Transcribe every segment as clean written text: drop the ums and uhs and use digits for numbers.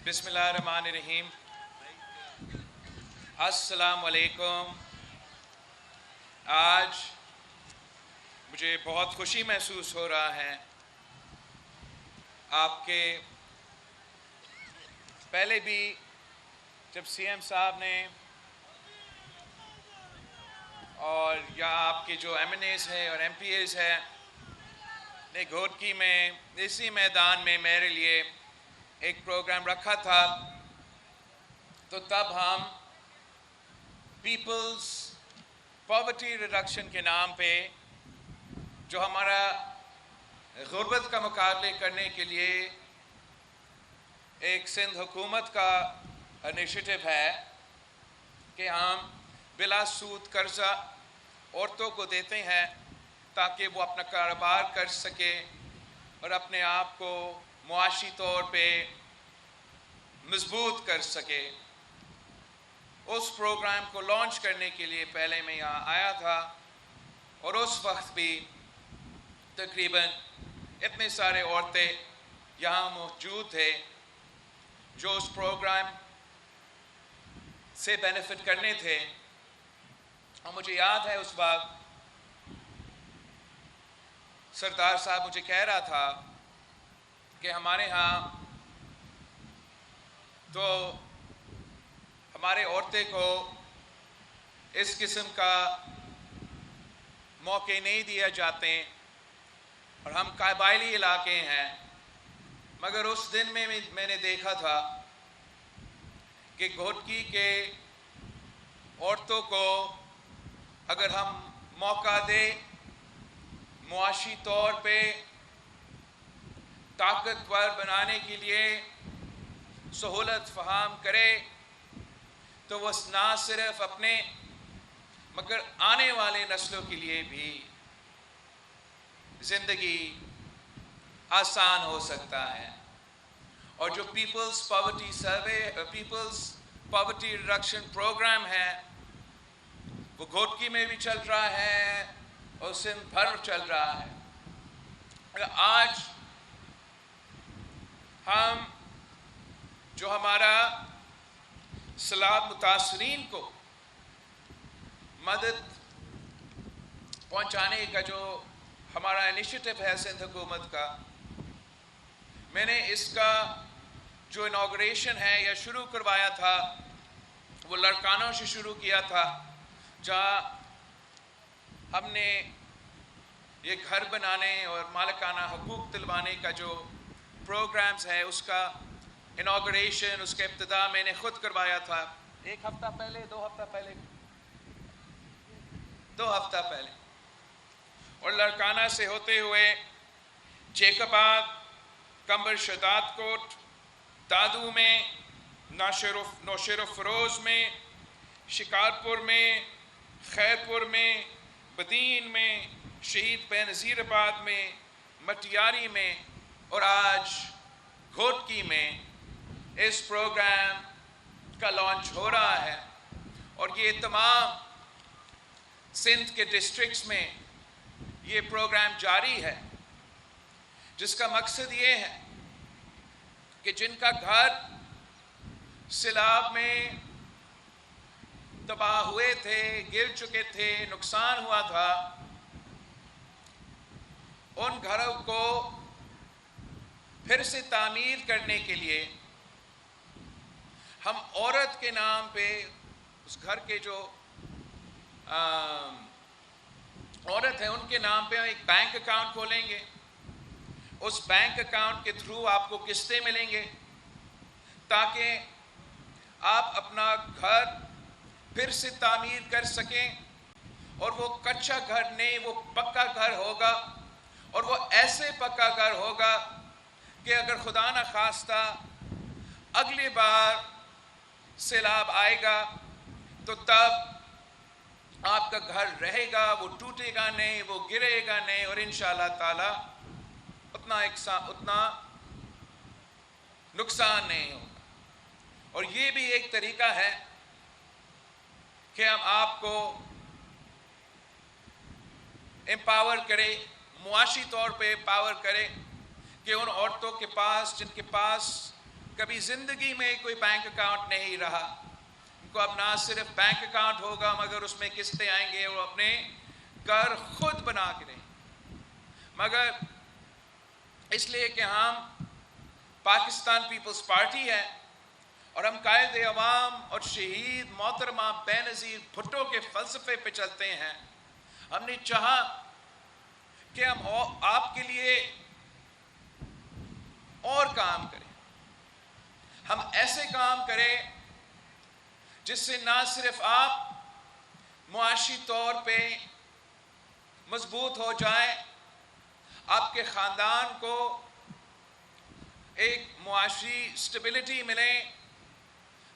بسم اللہ الرحمن الرحیم. السلام علیکم. آج مجھے بہت خوشی محسوس ہو رہا ہے. آپ کے پہلے بھی جب سی ایم صاحب نے اور یا آپ کے جو ایم این ایز ہیں اور ایم پی ایز ہیں نے گھوٹکی میں اسی میدان میں میرے لیے ایک پروگرام رکھا تھا، تو تب ہم پیپلز پاورٹی ریڈکشن کے نام پہ جو ہمارا غربت کا مقابلے کرنے کے لیے ایک سندھ حکومت کا انیشیٹو ہے کہ ہم بلا سود قرضہ عورتوں کو دیتے ہیں تاکہ وہ اپنا کاروبار کر سکے اور اپنے آپ کو معاشی طور پہ مضبوط کر سکے. اس پروگرام کو لانچ کرنے کے لیے پہلے میں یہاں آیا تھا اور اس وقت بھی تقریباً اتنے سارے عورتیں یہاں موجود تھے جو اس پروگرام سے بینیفٹ کرنے تھے. اور مجھے یاد ہے اس وقت سردار صاحب مجھے کہہ رہا تھا کہ ہمارے ہاں تو ہمارے عورتیں کو اس قسم کا موقع نہیں دیا جاتے اور ہم قبائلی علاقے ہیں. مگر اس دن میں نے دیکھا تھا کہ گھوٹکی کے عورتوں کو اگر ہم موقع دیں، معاشی طور پہ طاقتور بنانے کے لیے سہولت فراہم کرے، تو وہ نہ صرف اپنے مگر آنے والے نسلوں کے لیے بھی زندگی آسان ہو سکتا ہے. اور جو پیپلز پاورٹی ریڈکشن پروگرام ہے وہ گھوٹکی میں بھی چل رہا ہے اور سندھ بھر چل رہا ہے. آج ہم جو ہمارا سیلاب متاثرین کو مدد پہنچانے کا جو ہمارا انیشیٹو ہے سندھ حکومت کا، میں نے اس کا جو انوگریشن ہے یا شروع کروایا تھا وہ لڑکانوں سے شروع کیا تھا، جہاں ہم نے یہ گھر بنانے اور مالکانہ حقوق دلوانے کا جو پروگرامز ہے اس کا انوگریشن، اس کا ابتدا میں نے خود کروایا تھا 1 ہفتہ پہلے 2 ہفتہ پہلے 2 ہفتہ پہلے. اور لڑکانہ سے ہوتے ہوئے جیکب آباد، کمبر شداد کوٹ، دادو میں، نوشیر و فروز میں، شکارپور میں، خیرپور میں، بدین میں، شہید بے نظیر آباد میں، مٹیاری میں اور آج گھوٹکی میں اس پروگرام کا لانچ ہو رہا ہے. اور یہ تمام سندھ کے ڈسٹرکٹس میں یہ پروگرام جاری ہے، جس کا مقصد یہ ہے کہ جن کا گھر سیلاب میں تباہ ہوئے تھے، گر چکے تھے، نقصان ہوا تھا، ان گھروں کو پھر سے تعمیر کرنے کے لیے ہم عورت کے نام پہ اس گھر کے جو عورت ہے ان کے نام پہ ایک بینک اکاؤنٹ کھولیں گے. اس بینک اکاؤنٹ کے تھرو آپ کو قسطیں ملیں گے تاکہ آپ اپنا گھر پھر سے تعمیر کر سکیں. اور وہ کچا گھر نہیں، وہ پکا گھر ہوگا، اور وہ ایسے پکا گھر ہوگا کہ اگر خدا نہ خواستہ اگلی بار سیلاب آئے گا تو تب آپ کا گھر رہے گا، وہ ٹوٹے گا نہیں، وہ گرے گا نہیں، اور انشاءاللہ تعالی اتنا نقصان نہیں ہوگا. اور یہ بھی ایک طریقہ ہے کہ ہم آپ کو امپاور کرے، معاشی طور پہ امپاور کرے کہ ان عورتوں کے پاس جن کے پاس کبھی زندگی میں کوئی بینک اکاؤنٹ نہیں رہا، ان کو اب نہ صرف بینک اکاؤنٹ ہوگا مگر اس میں قسطیں آئیں گے، وہ اپنے گھر خود بنا کے رہیں، مگر اس لیے کہ ہم پاکستان پیپلز پارٹی ہے اور ہم قائد عوام اور شہید محترمہ بینظیر بھٹو کے فلسفے پہ چلتے ہیں، ہم نے چاہا کہ ہم آپ کے لیے اور کام کریں، ہم ایسے کام کریں جس سے نہ صرف آپ معاشی طور پہ مضبوط ہو جائیں، آپ کے خاندان کو ایک معاشی سٹیبلٹی ملے،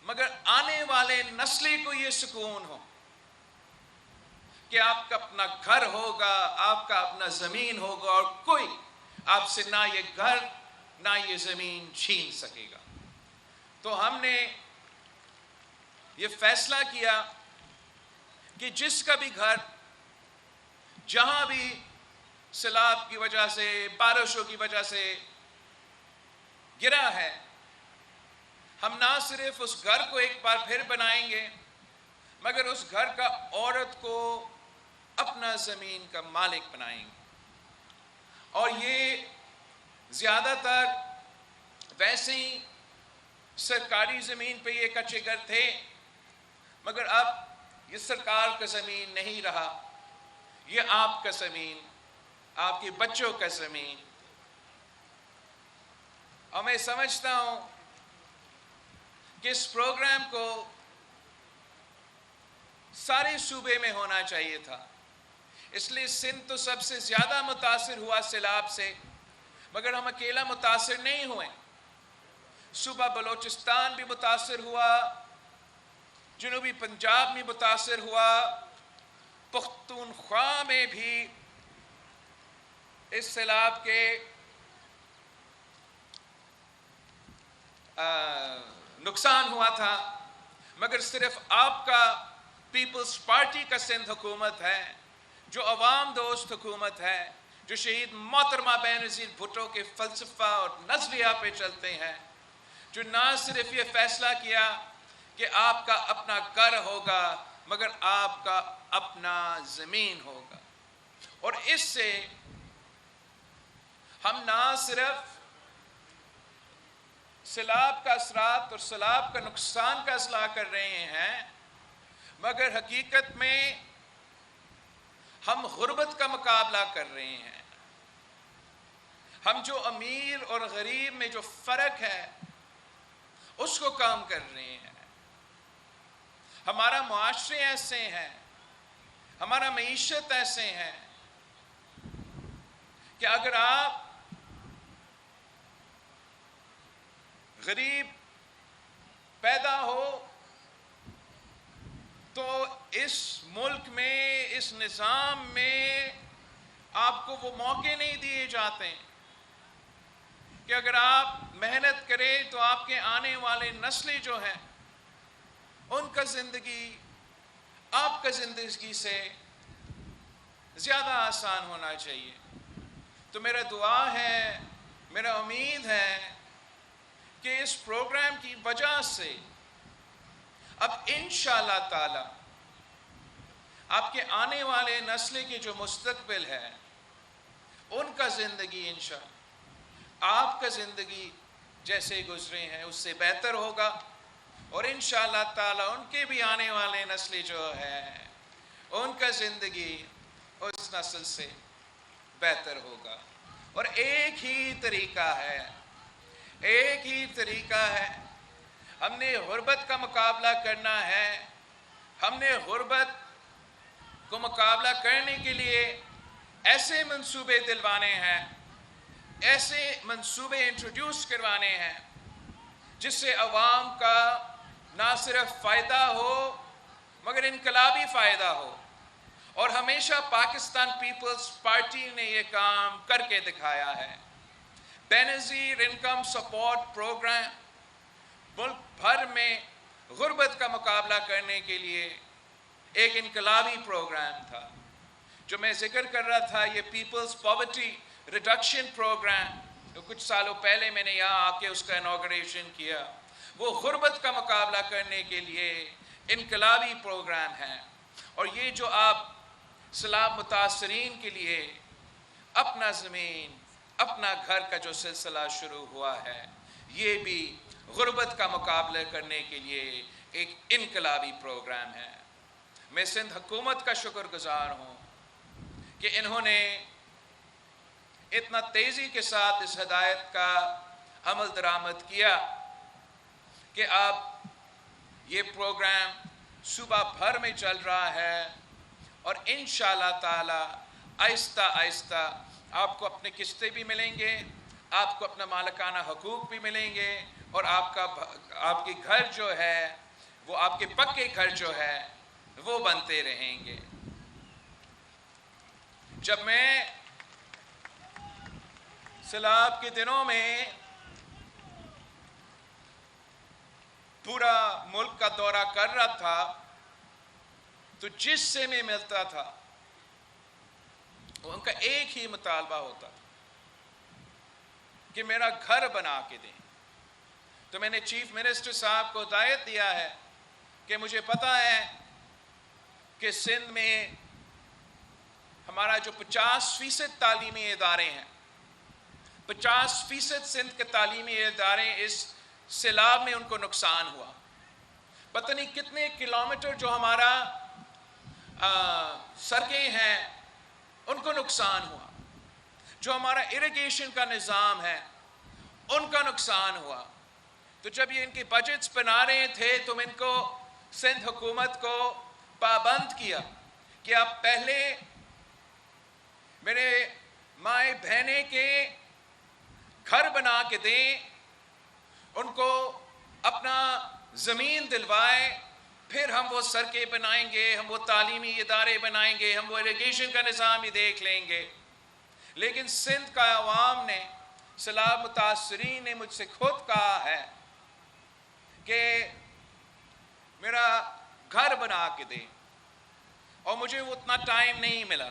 مگر آنے والے نسلیں کو یہ سکون ہو کہ آپ کا اپنا گھر ہوگا، آپ کا اپنا زمین ہوگا اور کوئی آپ سے نہ یہ گھر نہ یہ زمین چھین سکے گا۔ تو ہم نے یہ فیصلہ کیا کہ جس کا بھی گھر جہاں بھی سیلاب کی وجہ سے، بارشوں کی وجہ سے گرا ہے، ہم نہ صرف اس گھر کو ایک بار پھر بنائیں گے مگر اس گھر کا عورت کو اپنا زمین کا مالک بنائیں گے۔ اور یہ زیادہ تر ویسے ہی سرکاری زمین پہ یہ کچے گھر تھے، مگر اب یہ سرکار کا زمین نہیں رہا، یہ آپ کا زمین، آپ کے بچوں کا زمین۔ اور میں سمجھتا ہوں کہ اس پروگرام کو سارے صوبے میں ہونا چاہیے تھا، اس لیے سندھ تو سب سے زیادہ متاثر ہوا سیلاب سے، مگر ہم اکیلا متاثر نہیں ہوئے، صوبہ بلوچستان بھی متاثر ہوا، جنوبی پنجاب میں متاثر ہوا، پختونخوا میں بھی اس سیلاب کے نقصان ہوا تھا، مگر صرف آپ کا پیپلز پارٹی کا سندھ حکومت ہے جو عوام دوست حکومت ہے، جو شہید محترمہ بینظیر بھٹو کے فلسفہ اور نظریہ پہ چلتے ہیں، جو نہ صرف یہ فیصلہ کیا کہ آپ کا اپنا گھر ہوگا مگر آپ کا اپنا زمین ہوگا، اور اس سے ہم نہ صرف سیلاب کا اثرات اور سیلاب کا نقصان کا اصلاح کر رہے ہیں، مگر حقیقت میں ہم غربت کا مقابلہ کر رہے ہیں، ہم جو امیر اور غریب میں جو فرق ہے اس کو کم کر رہے ہیں۔ ہمارا معاشرے ایسے ہیں، ہمارا معیشت ایسے ہیں کہ اگر آپ غریب پیدا ہو تو اس ملک میں، اس نظام میں آپ کو وہ موقع نہیں دیے جاتے کہ اگر آپ محنت کریں تو آپ کے آنے والے نسلیں جو ہیں ان کا زندگی آپ کا زندگی سے زیادہ آسان ہونا چاہیے۔ تو میرا دعا ہے، میرا امید ہے کہ اس پروگرام کی وجہ سے اب انشاءاللہ تعالی آپ کے آنے والے نسل کے جو مستقبل ہے ان کا زندگی انشاءاللہ آپ کا زندگی جیسے گزرے ہیں اس سے بہتر ہوگا، اور انشاءاللہ تعالی ان کے بھی آنے والے نسل جو ہے ان کا زندگی اس نسل سے بہتر ہوگا۔ اور ایک ہی طریقہ ہے، ایک ہی طریقہ ہے، ہم نے غربت کا مقابلہ کرنا ہے، ہم نے غربت کو مقابلہ کرنے کے لیے ایسے منصوبے دلوانے ہیں، ایسے منصوبے انٹروڈیوس کروانے ہیں جس سے عوام کا نہ صرف فائدہ ہو مگر انقلابی فائدہ ہو، اور ہمیشہ پاکستان پیپلز پارٹی نے یہ کام کر کے دکھایا ہے۔ بینظیر انکم سپورٹ پروگرام ملک بھر میں غربت کا مقابلہ کرنے کے لیے ایک انقلابی پروگرام تھا۔ جو میں ذکر کر رہا تھا، یہ پیپلز پاورٹی ریڈکشن پروگرام کچھ سالوں پہلے میں نے یہاں آ کے اس کا انوگریشن کیا. وہ غربت کا مقابلہ کرنے کے لیے انقلابی پروگرام ہے. اور یہ جو آپ سیلاب متاثرین کے لیے اپنا زمین اپنا گھر کا جو سلسلہ شروع ہوا ہے، یہ بھی غربت کا مقابلہ کرنے کے لیے ایک انقلابی پروگرام ہے. میں سندھ حکومت کا شکر گزار ہوں کہ انہوں نے اتنا تیزی کے ساتھ اس ہدایت کا عمل درآمد کیا کہ اب یہ پروگرام صوبہ بھر میں چل رہا ہے، اور انشاءاللہ تعالی آہستہ آہستہ آپ کو اپنے قسطیں بھی ملیں گے، آپ کو اپنا مالکانہ حقوق بھی ملیں گے، اور آپ کے گھر جو ہے وہ آپ کے پکے گھر جو ہے وہ بنتے رہیں گے. جب میں سیلاب کے دنوں میں پورا ملک کا دورہ کر رہا تھا تو جس سے میں ملتا تھا ان کا ایک ہی مطالبہ ہوتا تھا کہ میرا گھر بنا کے دیں. تو میں نے چیف منسٹر صاحب کو ہدایت دیا ہے کہ مجھے پتا ہے کہ سندھ میں ہمارا جو 50% تعلیمی ادارے ہیں، 50% سندھ کے تعلیمی ادارے اس سیلاب میں ان کو نقصان ہوا. پتہ نہیں کتنے کلومیٹر جو ہمارا سڑکیں ہیں ان کو نقصان ہوا، جو ہمارا اریگیشن کا نظام ہے ان کا نقصان ہوا. تو جب یہ ان کے بجٹس بنا رہے تھے تو میں ان کو سندھ حکومت کو پابند کیا کہ آپ پہلے میرے مائیں بہنیں کے گھر بنا کے دیں، ان کو اپنا زمین دلوائے، پھر ہم وہ سڑکیں بنائیں گے، ہم وہ تعلیمی ادارے بنائیں گے، ہم وہ اریگیشن کا نظام ہی دیکھ لیں گے. لیکن سندھ کا عوام نے، سیلاب متاثرین نے مجھ سے خود کہا ہے کہ میرا گھر بنا کے دیں، اور مجھے اتنا ٹائم نہیں ملا،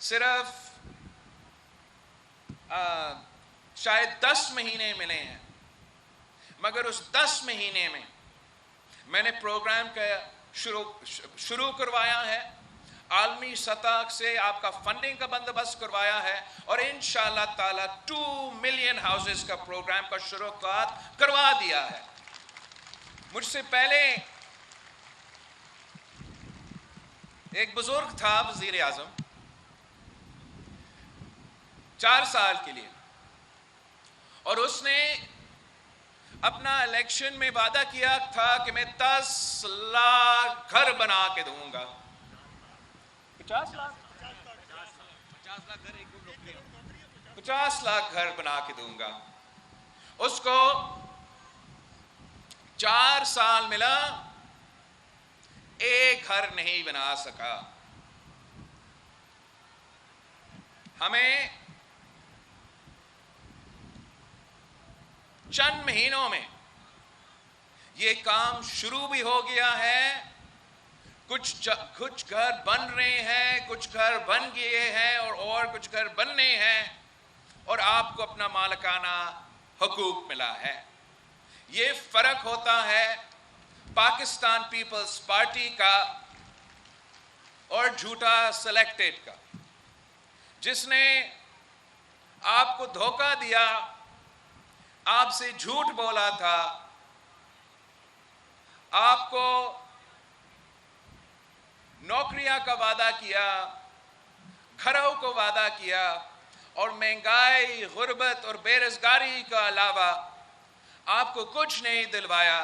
صرف شاید 10 مہینے ملے ہیں. مگر اس 10 مہینے میں میں نے پروگرام کا شروع کروایا ہے، عالمی سطح سے آپ کا فنڈنگ کا بندوبست کروایا ہے، اور انشاءاللہ تعالی 2 ملین ہاؤسز کا پروگرام کا شروع کروا دیا ہے. مجھ سے پہلے ایک بزرگ تھا وزیر اعظم 4 سال کے لیے، اور اس نے اپنا الیکشن میں وعدہ کیا تھا کہ میں 10 لاکھ گھر بنا کے دوں گا. 50 لاکھ گھر بنا کے دوں گا. اس کو 4 سال ملا، ایک گھر نہیں بنا سکا. ہمیں چند مہینوں میں یہ کام شروع بھی ہو گیا ہے. کچھ گھر بن رہے ہیں، کچھ گھر بن گئے ہیں، اور کچھ گھر بننے ہیں، اور آپ کو اپنا مالکانہ حقوق ملا ہے. یہ فرق ہوتا ہے پاکستان پیپلز پارٹی کا اور جھوٹا سلیکٹڈ کا، جس نے آپ کو دھوکہ دیا، آپ سے جھوٹ بولا تھا، آپ کو نوکریاں کا وعدہ کیا، گھروں کو وعدہ کیا، اور مہنگائی، غربت اور بے روزگاری کا علاوہ آپ کو کچھ نہیں دلوایا.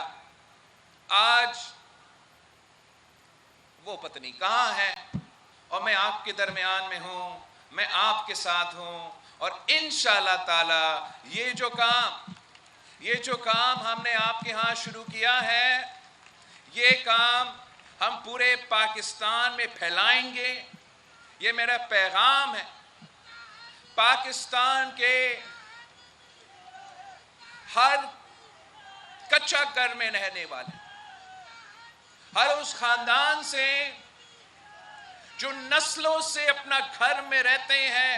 آج وہ پتہ نہیں کہاں ہے، اور میں آپ کے درمیان میں ہوں، میں آپ کے ساتھ ہوں. اور انشاءاللہ تعالی یہ جو کام ہم نے آپ کے ہاں شروع کیا ہے، یہ کام ہم پورے پاکستان میں پھیلائیں گے. یہ میرا پیغام ہے پاکستان کے ہر کچا گھر میں رہنے والے، ہر اس خاندان سے جو نسلوں سے اپنا گھر میں رہتے ہیں،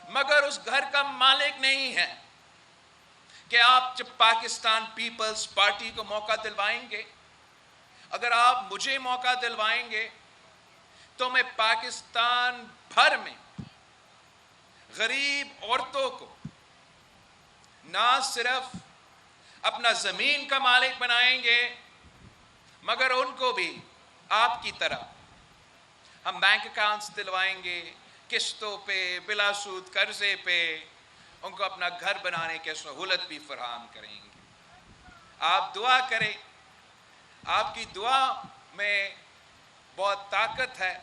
مگر اس گھر کا مالک نہیں ہے کہ آپ جب پاکستان پیپلز پارٹی کو موقع دلوائیں گے، اگر آپ مجھے موقع دلوائیں گے تو میں پاکستان بھر میں غریب عورتوں کو نہ صرف اپنا زمین کا مالک بنائیں گے، مگر ان کو بھی آپ کی طرح ہم بینک اکاؤنٹس دلوائیں گے، قسطوں پہ، بلا سود قرضے پہ ان کو اپنا گھر بنانے کی سہولت بھی فراہم کریں گے۔ آپ دعا کریں، آپ کی دعا میں بہت طاقت ہے،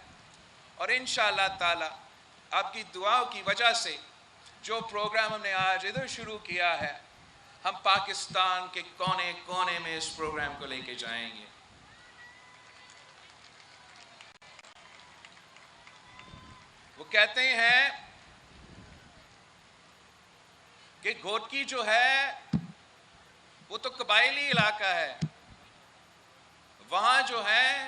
اور انشاءاللہ تعالی آپ کی دعاؤں کی وجہ سے جو پروگرام ہم نے آج ادھر شروع کیا ہے، ہم پاکستان کے کونے کونے میں اس پروگرام کو لے کے جائیں گے۔ وہ کہتے ہیں کہ گھوٹکی جو ہے وہ تو قبائلی علاقہ ہے، وہاں جو ہے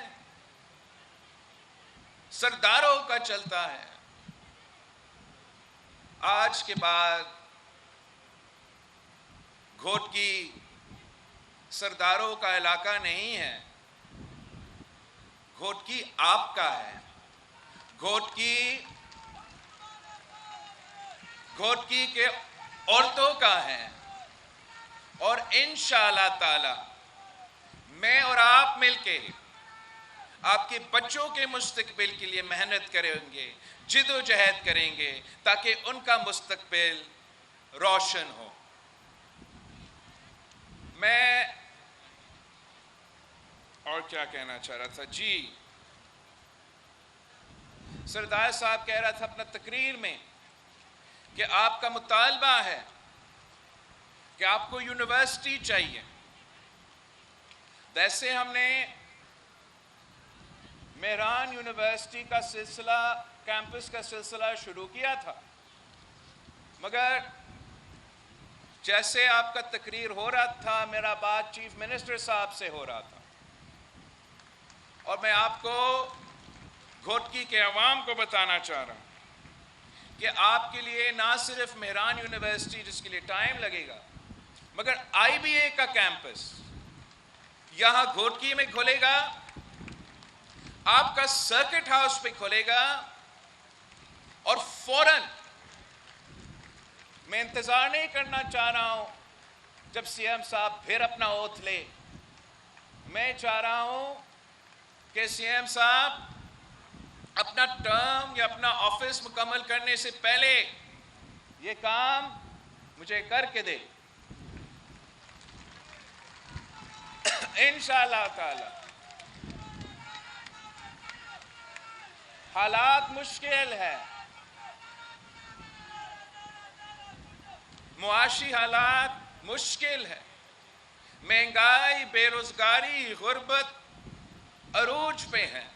سرداروں کا چلتا ہے۔ آج کے بعد گھوٹکی سرداروں کا علاقہ نہیں ہے، گھوٹکی آپ کا ہے۔ گھوٹکی کے عورتوں کا ہے، اور انشاءاللہ تعالی میں اور آپ مل کے آپ کے بچوں کے مستقبل کے لیے محنت کریں گے، جد و جہد کریں گے تاکہ ان کا مستقبل روشن ہو۔ میں اور کیا کہنا چاہ رہا تھا جی، سردار صاحب کہہ رہا تھا اپنا تقریر میں کہ آپ کا مطالبہ ہے کہ آپ کو یونیورسٹی چاہیے۔ ویسے ہم نے مہران یونیورسٹی کا سلسلہ، کیمپس کا سلسلہ شروع کیا تھا، مگر جیسے آپ کا تقریر ہو رہا تھا میرا بات چیف منسٹر صاحب سے ہو رہا تھا، اور میں آپ کو گھوٹکی کے عوام کو بتانا چاہ رہا ہوں کہ آپ کے لیے نہ صرف مہران یونیورسٹی جس کے لیے ٹائم لگے گا، مگر آئی بی اے کا کیمپس یہاں گھوٹکی میں کھلے گا، آپ کا سرکٹ ہاؤس پہ کھلے گا، اور فوراً میں انتظار نہیں کرنا چاہ رہا ہوں جب سی ایم صاحب پھر اپنا اوتھ لے۔ میں چاہ رہا ہوں کہ سی ایم صاحب اپنا ٹرم یا اپنا آفس مکمل کرنے سے پہلے یہ کام مجھے کر کے دے، انشاءاللہ تعالی۔ حالات مشکل ہے، معاشی حالات مشکل ہے، مہنگائی، بے روزگاری، غربت عروج پہ ہیں،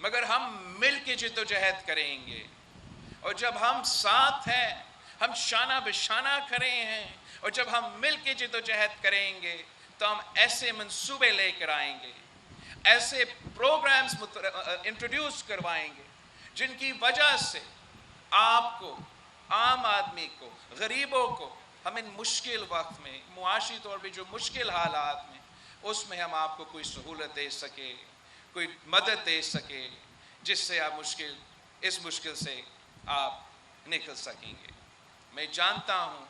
مگر ہم مل کے جد و جہد کریں گے، اور جب ہم ساتھ ہیں، ہم شانہ بشانہ کھڑے ہیں، اور جب ہم مل کے جد و جہد کریں گے تو ہم ایسے منصوبے لے کر آئیں گے، ایسے پروگرامز انٹروڈیوس کروائیں گے جن کی وجہ سے آپ کو، عام آدمی کو، غریبوں کو ہم ان مشکل وقت میں، معاشی طور پہ جو مشکل حالات میں، اس میں ہم آپ کو کوئی سہولت دے سکے، کوئی مدد دے سکے جس سے آپ اس مشکل سے آپ نکل سکیں گے۔ میں جانتا ہوں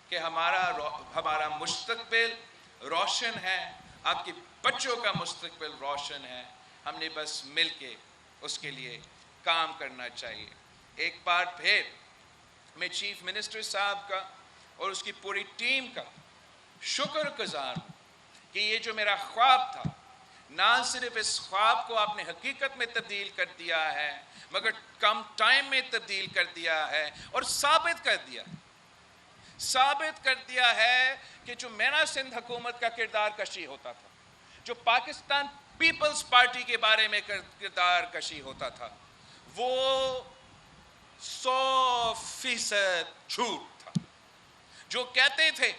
کہ ہمارا مستقبل روشن ہے، آپ کے بچوں کا مستقبل روشن ہے، ہم نے بس مل کے اس کے لیے کام کرنا چاہیے۔ ایک بار پھر میں چیف منسٹر صاحب کا اور اس کی پوری ٹیم کا شکر گزار ہوں کہ یہ جو میرا خواب تھا، نہ صرف اس خواب کو آپ نے حقیقت میں تبدیل کر دیا ہے، مگر کم ٹائم میں تبدیل کر دیا ہے، اور ثابت کر دیا ہے کہ جو میرا سندھ حکومت کا کردار کشی ہوتا تھا، جو پاکستان پیپلز پارٹی کے بارے میں کردار کشی ہوتا تھا، وہ 100% جھوٹ تھا۔ جو کہتے تھے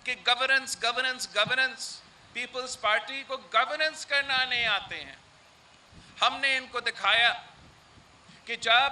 کہ گورننس پیپلز پارٹی کو گورننس کرنا نہیں آتے ہیں، ہم نے ان کو دکھایا کہ جب